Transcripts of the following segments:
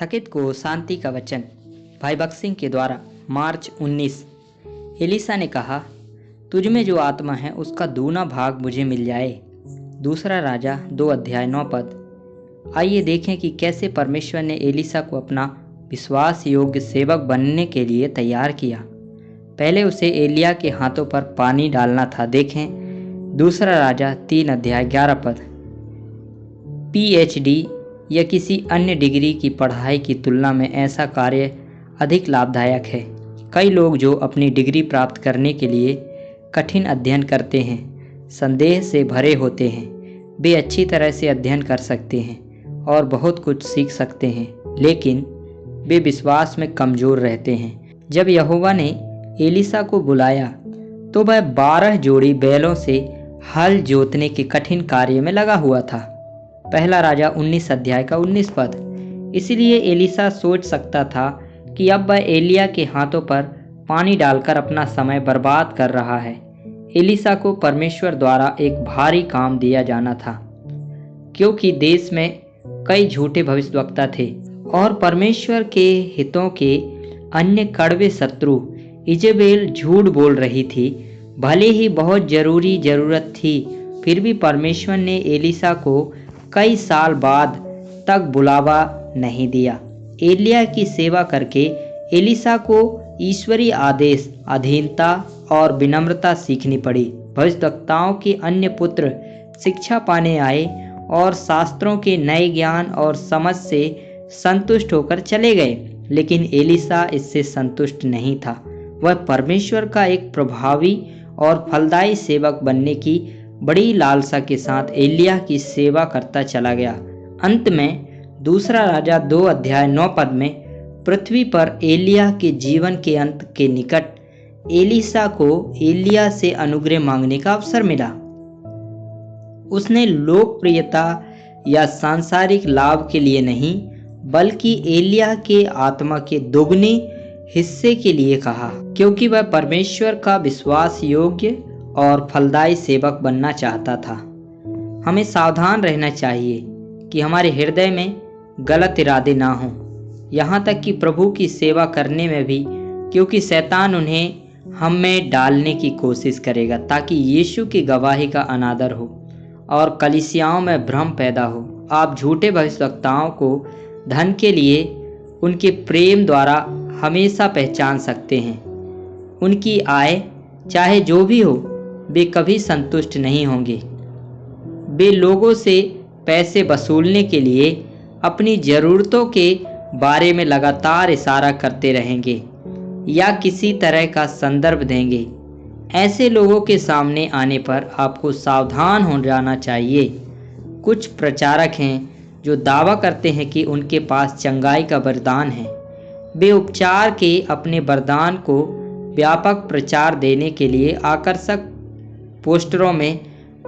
थकित को शांति का वचन। भाई भगत सिंह के द्वारा मार्च 19। एलिसा ने कहा, तुझ में जो आत्मा है उसका दूना भाग मुझे मिल जाए। दूसरा राजा 2 अध्याय 9 पद। आइए देखें कि कैसे परमेश्वर ने एलिसा को अपना विश्वास योग्य सेवक बनने के लिए तैयार किया। पहले उसे एलिया के हाथों पर पानी डालना था। देखें दूसरा राजा 3 अध्याय 11 पद। PhD या किसी अन्य डिग्री की पढ़ाई की तुलना में ऐसा कार्य अधिक लाभदायक है। कई लोग जो अपनी डिग्री प्राप्त करने के लिए कठिन अध्ययन करते हैं, संदेह से भरे होते हैं। वे अच्छी तरह से अध्ययन कर सकते हैं और बहुत कुछ सीख सकते हैं, लेकिन वे विश्वास में कमज़ोर रहते हैं। जब यहोवा ने एलिसा को बुलाया तो वह 12 जोड़ी बैलों से हल जोतने के कठिन कार्य में लगा हुआ था। पहला राजा 19 अध्याय का 19 पद। इसलिए एलिसा सोच सकता था कि अब वह एलिया के हाथों पर पानी डालकर अपना समय बर्बाद कर रहा है। एलिसा को परमेश्वर द्वारा एक भारी काम दिया जाना था, क्योंकि देश में कई झूठे भविष्यवक्ता थे और परमेश्वर के हितों के अन्य कड़वे शत्रु इजेबेल झूठ बोल रही थी। भले ही बहुत जरूरत थी, फिर भी परमेश्वर ने एलिसा को कई साल बाद तक बुलावा नहीं दिया। एलिया की सेवा करके एलिसा को ईश्वरीय आदेश, अधीनता और विनम्रता सीखनी पड़ी। भविष्यवक्ताओं के अन्य पुत्र शिक्षा पाने आए और शास्त्रों के नए ज्ञान और समझ से संतुष्ट होकर चले गए, लेकिन एलिसा इससे संतुष्ट नहीं था। वह परमेश्वर का एक प्रभावी और फलदायी सेवक बनने की बड़ी लालसा के साथ एलिया की सेवा करता चला गया। अंत में दूसरा राजा 2 अध्याय 9 पद में पृथ्वी पर एलिया के जीवन के अंत के निकट एलिसा को एलिया से अनुग्रह मांगने का अवसर मिला। उसने लोकप्रियता या सांसारिक लाभ के लिए नहीं, बल्कि एलिया के आत्मा के दोगुने हिस्से के लिए कहा, क्योंकि वह परमेश्वर का विश्वास योग्य और फलदायी सेवक बनना चाहता था। हमें सावधान रहना चाहिए कि हमारे हृदय में गलत इरादे ना हों, यहाँ तक कि प्रभु की सेवा करने में भी, क्योंकि शैतान उन्हें हम में डालने की कोशिश करेगा ताकि यीशु की गवाही का अनादर हो और कलीसियाओं में भ्रम पैदा हो। आप झूठे भविष्यवक्ताओं को धन के लिए उनके प्रेम द्वारा हमेशा पहचान सकते हैं। उनकी आय चाहे जो भी हो, वे कभी संतुष्ट नहीं होंगे। वे लोगों से पैसे वसूलने के लिए अपनी ज़रूरतों के बारे में लगातार इशारा करते रहेंगे या किसी तरह का संदर्भ देंगे। ऐसे लोगों के सामने आने पर आपको सावधान हो जाना चाहिए। कुछ प्रचारक हैं जो दावा करते हैं कि उनके पास चंगाई का वरदान है। वे उपचार के अपने वरदान को व्यापक प्रचार देने के लिए आकर्षक पोस्टरों में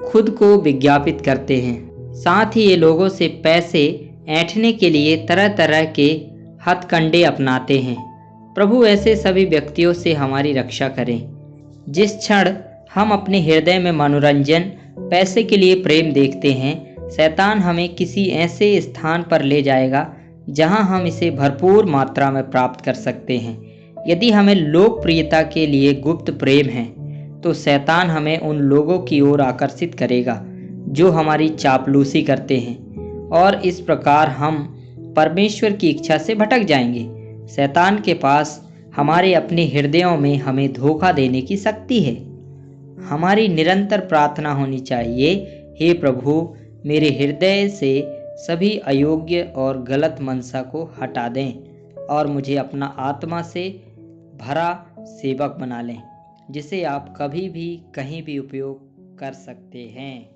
खुद को विज्ञापित करते हैं। साथ ही ये लोगों से पैसे ऐंठने के लिए तरह तरह के हथकंडे अपनाते हैं। प्रभु ऐसे सभी व्यक्तियों से हमारी रक्षा करें। जिस क्षण हम अपने हृदय में मनोरंजन, पैसे के लिए प्रेम देखते हैं, शैतान हमें किसी ऐसे स्थान पर ले जाएगा जहां हम इसे भरपूर मात्रा में प्राप्त कर सकते हैं। यदि हमें लोकप्रियता के लिए गुप्त प्रेम है, तो शैतान हमें उन लोगों की ओर आकर्षित करेगा जो हमारी चापलूसी करते हैं, और इस प्रकार हम परमेश्वर की इच्छा से भटक जाएंगे। शैतान के पास हमारे अपने हृदयों में हमें धोखा देने की शक्ति है। हमारी निरंतर प्रार्थना होनी चाहिए, हे प्रभु, मेरे हृदय से सभी अयोग्य और गलत मनसा को हटा दें और मुझे अपना आत्मा से भरा सेवक बना लें, जिसे आप कभी भी कहीं भी उपयोग कर सकते हैं।